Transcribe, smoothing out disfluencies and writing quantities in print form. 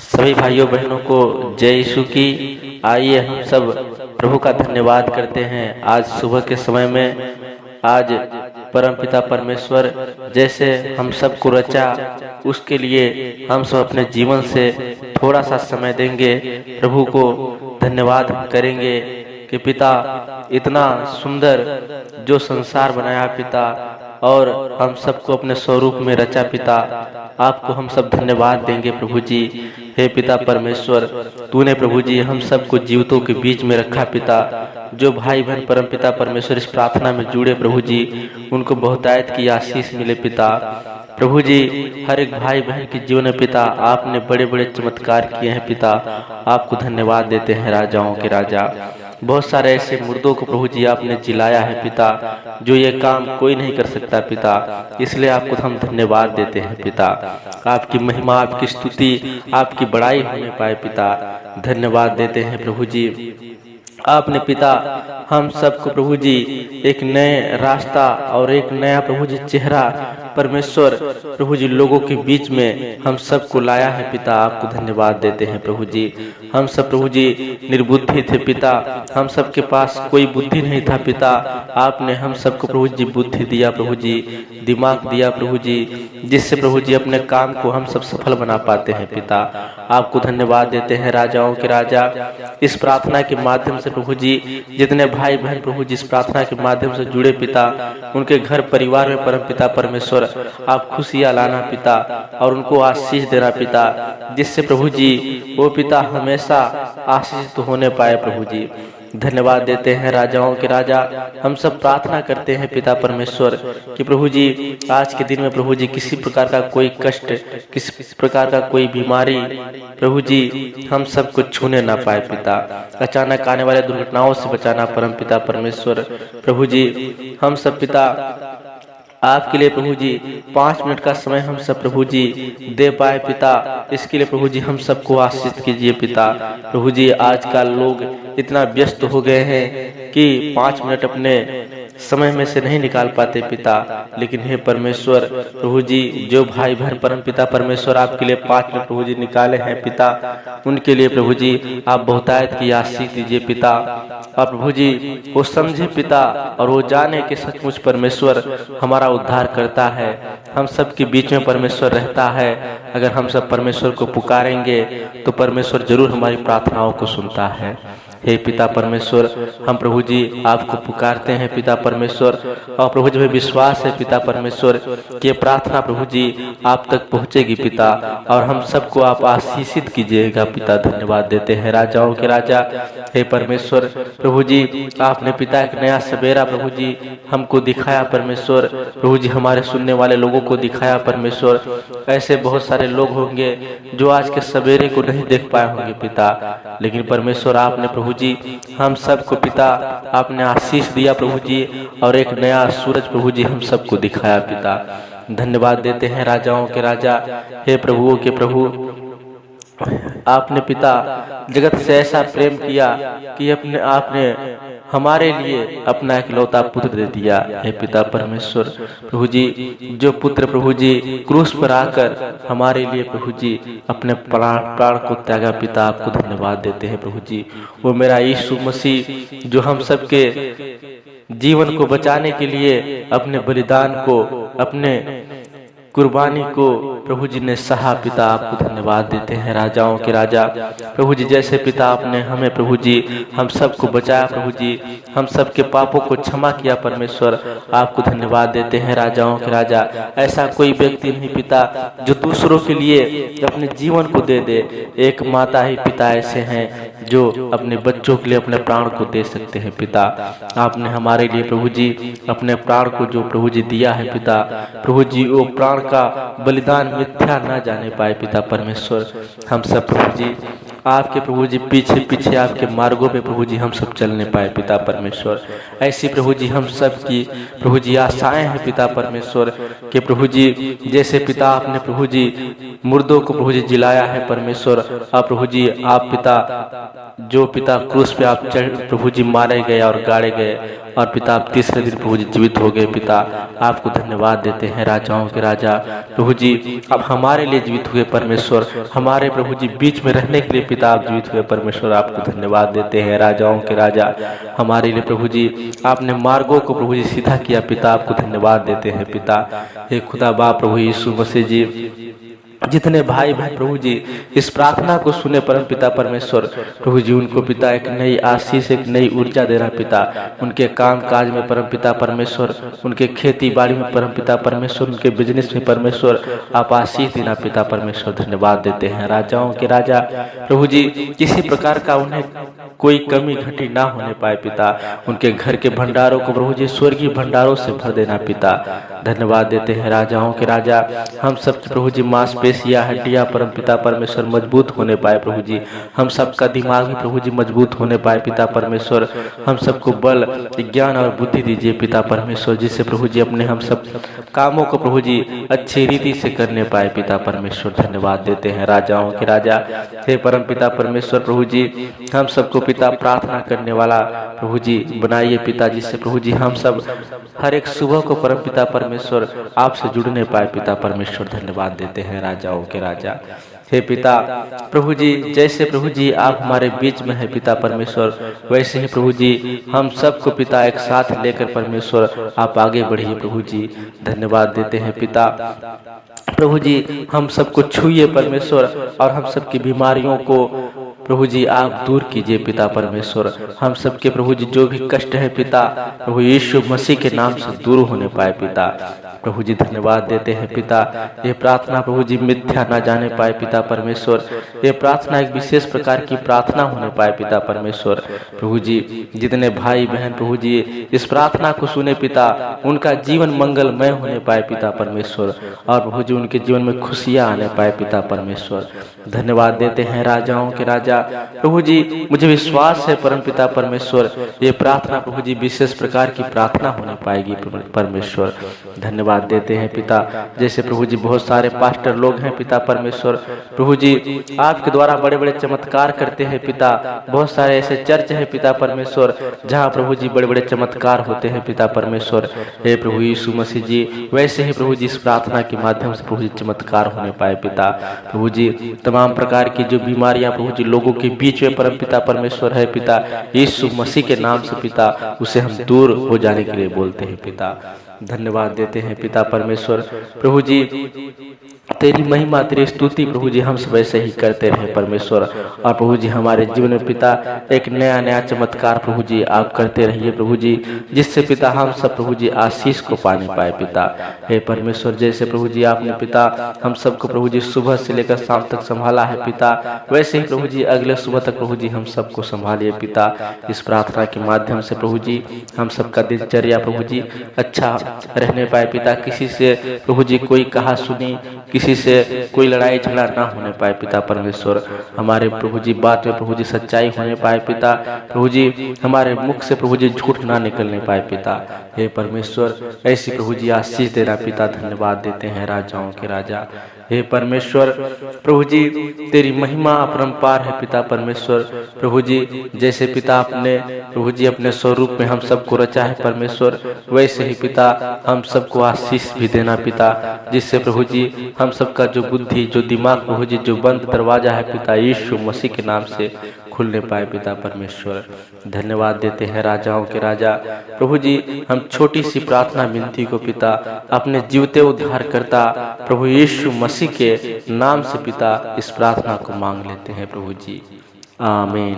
सभी भाइयों बहनों को जय यीशु की। आइए हम सब प्रभु का धन्यवाद करते हैं। आज सुबह के समय में आज परमपिता परमेश्वर जैसे हम सबको रचा, उसके लिए हम सब अपने जीवन से थोड़ा सा समय देंगे, प्रभु को धन्यवाद करेंगे कि पिता इतना सुंदर जो संसार बनाया पिता, और हम सबको अपने स्वरूप में रचा पिता, आपको हम सब धन्यवाद देंगे प्रभु जी। हे पिता परमेश्वर, तूने प्रभु जी हम सबको जीवितों के बीच में रखा पिता। जो भाई बहन परम पिता परमेश्वर इस प्रार्थना में जुड़े प्रभु जी, उनको बहुतायत की आशीष मिले पिता। प्रभु जी हर एक भाई बहन के जीवन में पिता आपने बड़े बड़े चमत्कार किए हैं पिता, आपको धन्यवाद देते हैं राजाओं के राजा। बहुत सारे ऐसे मुर्दों को प्रभु जी आपने जिलाया है पिता, जो ये काम कोई नहीं कर सकता पिता, इसलिए आपको हम धन्यवाद देते हैं पिता। आपकी महिमा, आपकी स्तुति, आपकी बड़ाई होने पाए पिता, धन्यवाद देते हैं प्रभु जी। आपने पिता हम सबको प्रभु जी एक नए रास्ता और एक नया प्रभु जी चेहरा परमेश्वर प्रभु जी लोगों के बीच में हम सबको लाया है पिता, आपको धन्यवाद देते हैं प्रभु जी। हम सब प्रभु जी निर्बुद्धि थे पिता, हम सबके पास कोई बुद्धि नहीं था पिता, आपने हम सबको प्रभु जी बुद्धि दिया प्रभु जी, दिमाग दिया प्रभु जी, जिससे प्रभु जी अपने काम को हम सब सफल बना पाते हैं पिता। आपको धन्यवाद देते हैं राजाओं के राजा। इस प्रार्थना के माध्यम से प्रभु जी जितने भाई बहन प्रभु जी इस प्रार्थना के माध्यम से जुड़े पिता, उनके घर परिवार में परम पिता परमेश्वर आप खुशियां लाना पिता, और उनको आशीष देना पिता, जिससे प्रभु जी वो पिता हमेशा आशीषित होने पाए प्रभु जी। धन्यवाद देते हैं राजाओं के राजा। हम सब प्रार्थना करते हैं पिता परमेश्वर कि प्रभु जी आज के दिन में प्रभु जी किसी प्रकार का कोई कष्ट, किसी प्रकार का कोई बीमारी प्रभु जी हम सबको छूने ना पाए पिता। अचानक आने वाले दुर्घटनाओं से बचाना परम पिता परमेश्वर। प्रभु जी हम सब पिता आपके लिए प्रभु जी 5 मिनट का समय हम सब प्रभु जी दे पाए पिता, इसके लिए प्रभु जी हम सबको आशीष कीजिए पिता। प्रभु जी आजकल लोग इतना व्यस्त हो गए हैं कि 5 मिनट अपने समय में से नहीं निकाल पाते पिता, लेकिन हे परमेश्वर प्रभु जी जो भाई बहन परम पिता परमेश्वर आपके लिए 5 मिनट प्रभु जी निकाले हैं पिता, उनके लिए प्रभु जी आप बहुतायत की आशीष दीजिए पिता। और प्रभु जी वो समझे पिता और वो जाने कि सचमुच परमेश्वर हमारा उद्धार करता है, हम सब के बीच में परमेश्वर रहता है। अगर हम सब परमेश्वर को पुकारेंगे तो परमेश्वर जरूर हमारी प्रार्थनाओं को सुनता है। हे पिता परमेश्वर, हम प्रभु जी आपको पुकारते हैं पिता परमेश्वर, और प्रभु जी में विश्वास है पिता परमेश्वर कि ये प्रार्थना प्रभु जी आप तक पहुंचेगी पिता, और हम सबको आप आशीषित कीजिएगा पिता। धन्यवाद देते हैं राजाओं के राजा। हे परमेश्वर प्रभु जी आपने पिता एक नया सवेरा प्रभु जी हमको दिखाया परमेश्वर, प्रभु जी हमारे सुनने वाले लोगों को दिखाया परमेश्वर। ऐसे बहुत सारे लोग होंगे जो आज के सवेरे को नहीं देख पाए होंगे पिता, लेकिन परमेश्वर आपने प्रभु जी हम सबको पिता आपने आशीष दिया प्रभु जी, और एक नया सूरज प्रभु जी हम सबको दिखाया पिता। धन्यवाद देते हैं राजाओं के राजा। हे प्रभुओं के प्रभु, आपने पिता जगत से ऐसा प्रेम किया कि अपने आपने हमारे लिए अपना इकलौता पुत्र दे दिया। हे पिता परमेश्वर प्रभु जी जो पुत्र प्रभु जी क्रूस पर आकर हमारे लिए प्रभु जी अपने प्राण को त्यागा पिता, आपको धन्यवाद देते हैं प्रभु जी। वो मेरा यीशु मसीह जो हम सबके जीवन को बचाने के लिए अपने बलिदान को, अपने कुर्बानी को प्रभु जी ने सहा पिता, आपको धन्यवाद देते हैं राजाओं के राजा। प्रभु जी जैसे पिता आपने हमें प्रभु जी हम सबको बचाया प्रभु जी, हम सबके पापों को क्षमा किया परमेश्वर, आपको धन्यवाद देते हैं राजाओं के राजा। ऐसा कोई व्यक्ति नहीं पिता जो दूसरों के लिए अपने जीवन को दे दे, एक माता ही पिता ऐसे हैं जो अपने बच्चों के लिए अपने प्राण को दे सकते हैं पिता। आपने हमारे लिए प्रभु जी अपने प्राण को जो प्रभु जी दिया है पिता, प्रभु जी वो प्राण का बलिदान मिथ्या न जाने पाए पिता परमेश्वर। हम सब प्रभु जी आपके प्रभु जी पीछे पीछे आपके मार्गों पे प्रभु जी हम सब चलने पाए पिता परमेश्वर। ऐसी प्रभु जी हम सब की प्रभु जी आशाएं हैं पिता परमेश्वर कि प्रभु जी जैसे पिता आपने प्रभु जी मुर्दों को प्रभु जी जिलाया है परमेश्वर, आप प्रभु जी आप पिता जो पिता क्रूस पे आप प्रभु जी मारे गए और गाड़े गए, और पिता आप तीसरे दिन प्रभु जी जीवित हो गए। पिता आपको धन्यवाद देते हैं, राजाओं के राजा प्रभु जी अब हमारे लिए जीवित हुए परमेश्वर, हमारे प्रभु जी बीच में रहने के लिए पिता आप जीवित हुए परमेश्वर, आपको धन्यवाद देते हैं, राजाओं के राजा हमारे लिए प्रभु जी आपने मार्गों को प्रभु जी सीधा किया। पिता आपको धन्यवाद देते हैं। पिता हे खुदा बाप प्रभु यीशु मसीह जी, जितने भाई बहन प्रभु जी इस प्रार्थना को सुने परम पिता परमेश्वर प्रभु जी, उनको पिता एक नई आशीष, एक नई ऊर्जा देना पिता, उनके काम काज में परम पिता परमेश्वर, उनके खेती बाड़ी में परम पिता परमेश्वर, उनके बिजनेस में परमेश्वर आप आशीष देना पिता परमेश्वर। धन्यवाद देते हैं, राजाओं के राजा प्रभु जी, किसी प्रकार का उन्हें कोई कमी घटी ना होने पाए पिता, उनके घर के भंडारों को प्रभु जी स्वर्गीय भंडारों से भर देना पिता। धन्यवाद देते हैं, राजाओं के राजा हम सब प्रभु जी मांसपेशियां हड्डियां परम पिता परमेश्वर मजबूत होने पाए प्रभु जी, हम सबका दिमाग भी प्रभु जी मजबूत होने पाए पिता परमेश्वर, हम सबको बल ज्ञान और बुद्धि दीजिए पिता परमेश्वर, जिससे प्रभु जी अपने हम सब कामों को प्रभु जी अच्छी रीति से करने पाए पिता परमेश्वर। धन्यवाद देते हैं, राजाओं के राजा हे परम पिता परमेश्वर प्रभु जी, हम सबको पिता प्रार्थना करने वाला प्रभु जी बनाइए पिता, जिससे प्रभु जी हम सब हर एक सुबह को परम पिता परमेश्वर आपसे जुड़ने पाए पिता परमेश्वर। धन्यवाद देते हैं, राजाओं के राजा हे पिता प्रभु जी, जैसे प्रभु जी आप हमारे बीच में है पिता परमेश्वर, वैसे ही प्रभु जी हम सबको पिता एक साथ लेकर परमेश्वर आप आगे बढ़िए प्रभु जी। धन्यवाद देते हैं पिता प्रभु जी, हम सबको छूइए परमेश्वर और हम सबकी बीमारियों को प्रभु जी आप दूर कीजिए पिता परमेश्वर, हम सबके प्रभु जी जो भी कष्ट है पिता प्रभु यीशु मसीह के नाम से दूर होने पाए पिता प्रभु जी। धन्यवाद देते हैं पिता, ये प्रार्थना प्रभु जी मिथ्या ना जाने पाए पिता परमेश्वर, ये प्रार्थना एक विशेष प्रकार की प्रार्थना होने पाए पिता परमेश्वर प्रभु जी। जितने भाई बहन प्रभु जी इस प्रार्थना को सुने पिता, उनका जीवन मंगलमय होने पाए पिता परमेश्वर, और प्रभु जी उनके जीवन में खुशियां आने पाए पिता परमेश्वर। धन्यवाद देते हैं, राजाओं के राजा प्रभु जी, मुझे विश्वास है परम पिता परमेश्वर ये प्रार्थना प्रभु जी विशेष प्रकार की प्रार्थना होने पाएगी परमेश्वर। धन्यवाद देते हैं पिता, जैसे प्रभु जी बहुत सारे पास्टर लोग हैं पिता परमेश्वर प्रभु जी, आपके द्वारा बड़े बड़े चमत्कार करते हैं पिता, बहुत सारे ऐसे चर्च है पिता परमेश्वर जहाँ प्रभु जी बड़े बड़े चमत्कार होते हैं पिता परमेश्वर। हे प्रभु यीशु मसीह जी, वैसे ही प्रभु जी इस प्रार्थना के माध्यम से प्रभु जी चमत्कार होने पाए पिता प्रभु जी। तमाम प्रकार की जो बीमारियां प्रभु जी लोगों के बीच में परम पिता परमेश्वर है पिता यीशु मसीह के नाम से पिता, उसे हम दूर हो जाने के लिए बोलते हैं पिता। धन्यवाद देते हैं पिता परमेश्वर प्रभु जी, तेरी महिमा तेरी स्तुति प्रभु जी हम सब ऐसे ही करते रहे परमेश्वर, और प्रभु जी हमारे जीवन में पिता एक नया नया चमत्कार प्रभु जी आप करते रहिए प्रभु जी, जिससे पिता हम सब प्रभु जी आशीष को पाने पाए पिता। हे परमेश्वर, जैसे प्रभु जी आपने पिता हम सबको प्रभु जी सुबह से लेकर शाम तक संभाला है पिता, वैसे ही प्रभु जी अगले सुबह तक प्रभु जी हम सबको संभालिए पिता। इस प्रार्थना के माध्यम से प्रभु जी हम सबका दिनचर्या प्रभु जी अच्छा रहने पाए पिता, किसी से प्रभु जी कोई कहा सुनी, किसी से कोई लड़ाई झगड़ा ना होने पाए पिता परमेश्वर, हमारे प्रभु जी बात में प्रभु जी सच्चाई होने पाए पिता प्रभु जी, हमारे मुख से प्रभु जी झूठ ना निकलने पाए पिता। हे परमेश्वर, ऐसी प्रभु जी आशीष देना पिता। धन्यवाद देते हैं, राजाओं के राजा हे परमेश्वर प्रभु जी, तेरी महिमा अपरंपार है पिता परमेश्वर प्रभु जी। जैसे पिता आपने प्रभु जी अपने स्वरूप में हम सबको रचा है परमेश्वर, वैसे ही पिता हम सबको आशीष भी देना पिता, जिससे प्रभु जी हम सबका जो बुद्धि जो दिमाग प्रभु जी जो बंद दरवाजा है पिता यीशु मसीह के नाम से खुलने पाए पिता परमेश्वर। धन्यवाद देते हैं, राजाओं के राजा प्रभु जी। हम छोटी सी प्रार्थना विनती को पिता अपने जीवते उद्धार करता प्रभु यीशु मसीह के नाम से पिता इस प्रार्थना को मांग लेते हैं प्रभु जी, आमीन।